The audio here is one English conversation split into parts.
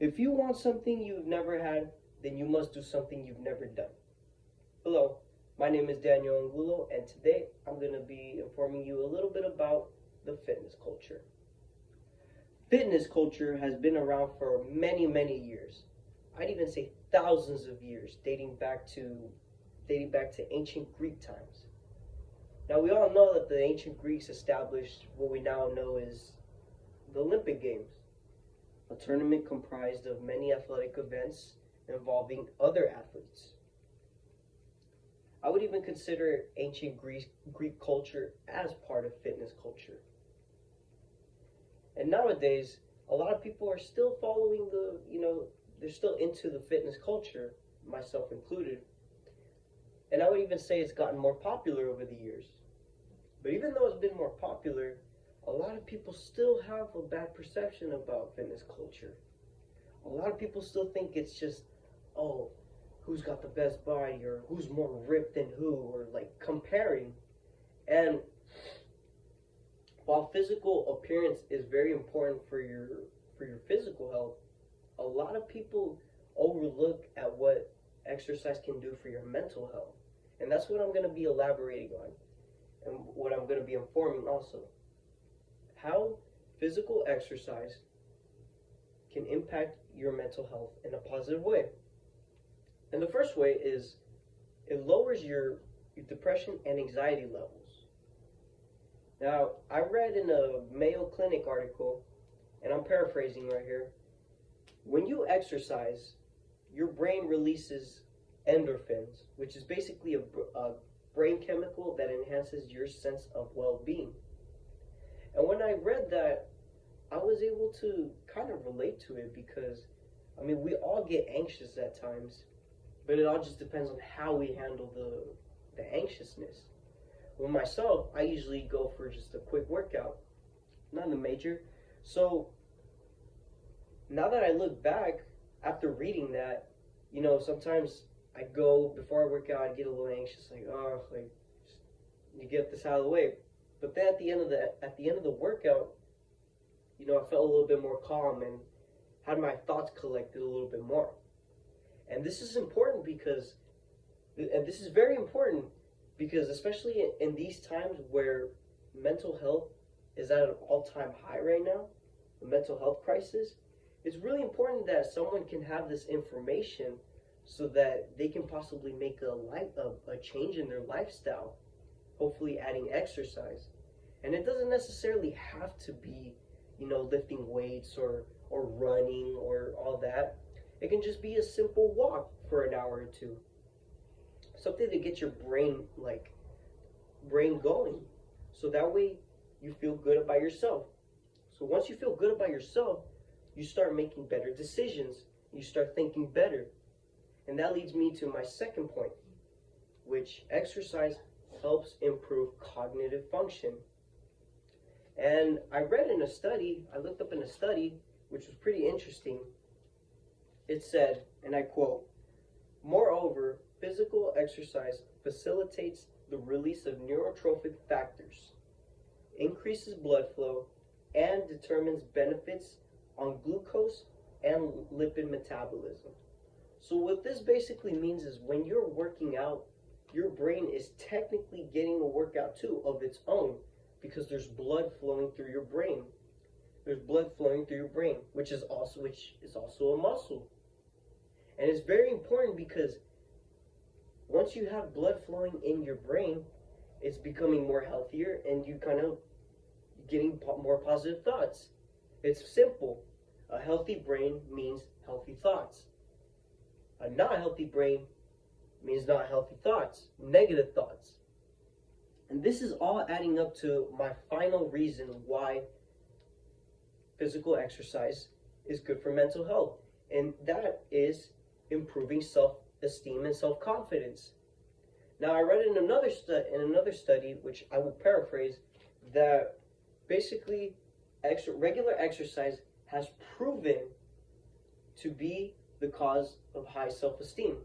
If you want something you've never had, then you must do something you've never done. Hello, my name is Daniel Angulo, and today I'm going to be informing you a little bit about the fitness culture. Fitness culture has been around for many, many years. I'd even say thousands of years, dating back to ancient Greek times. Now we all know that the ancient Greeks established what we now know as the Olympic Games, a tournament comprised of many athletic events involving other athletes. I would even consider ancient Greek culture as part of fitness culture. And nowadays, a lot of people are still following they're still into the fitness culture, myself included. And I would even say it's gotten more popular over the years. But even though it's been more popular, a lot of people still have a bad perception about fitness culture. A lot of people still think it's just, oh, who's got the best body, or who's more ripped than who, or like comparing. And while physical appearance is very important for your physical health, a lot of people overlook at what exercise can do for your mental health. And that's what I'm going to be elaborating on, and what I'm going to be informing also. How physical exercise can impact your mental health in a positive way. And the first way is it lowers your depression and anxiety levels. Now, I read in a Mayo Clinic article, and I'm paraphrasing right here, when you exercise, your brain releases endorphins, which is basically a brain chemical that enhances your sense of well-being. And when I read that, I was able to kind of relate to it because, we all get anxious at times, but it all just depends on how we handle the anxiousness. With myself, I usually go for just a quick workout, not a major. So now that I look back after reading that, sometimes I go, before I work out, I get a little anxious, just, you get this out of the way. But then at the end of the workout, I felt a little bit more calm and had my thoughts collected a little bit more. And this is important because, especially in these times where mental health is at an all-time high right now, the mental health crisis, it's really important that someone can have this information so that they can possibly make a change in their lifestyle, hopefully adding exercise. And it doesn't necessarily have to be, lifting weights or running or all that. It can just be a simple walk for an hour or two. Something to get your brain going. So that way you feel good about yourself. So once you feel good about yourself, you start making better decisions. You start thinking better. And that leads me to my second point, which exercise helps improve cognitive function. And I looked up in a study, which was pretty interesting. It said, and I quote, "Moreover, physical exercise facilitates the release of neurotrophic factors, increases blood flow, and determines benefits on glucose and lipid metabolism." So what this basically means is when you're working out, your brain is technically getting a workout too of its own, because there's blood flowing through your brain. There's blood flowing through your brain, which is also a muscle. And it's very important because once you have blood flowing in your brain, it's becoming more healthier and you kind of getting more positive thoughts. It's simple. A healthy brain means healthy thoughts. A not healthy brain means not healthy thoughts, negative thoughts. And this is all adding up to my final reason why physical exercise is good for mental health. And that is improving self-esteem and self-confidence. Now, I read in another study, which I will paraphrase, that basically regular exercise has proven to be the cause of high self-esteem.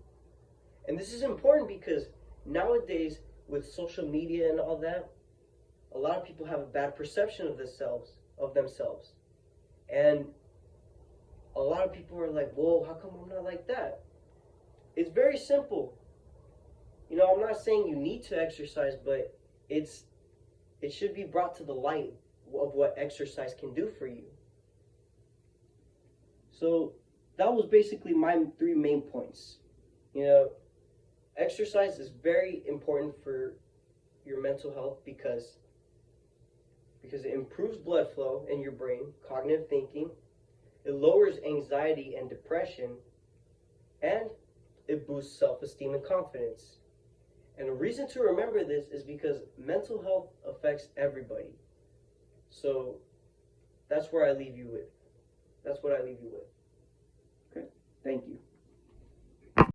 And this is important because nowadays, with social media and all that, a lot of people have a bad perception of themselves. And a lot lot of people are like, whoa, how come I'm not like that? It's very simple. You know, I'm not saying you need to exercise, but it should be brought to the light of what exercise can do for you. So that was basically my 3 main points. You know, exercise is very important for your mental health because it improves blood flow in your brain, cognitive thinking, it lowers anxiety and depression, and it boosts self-esteem and confidence. And the reason to remember this is because mental health affects everybody. So that's where I leave you with. That's what I leave you with. Okay? Thank you.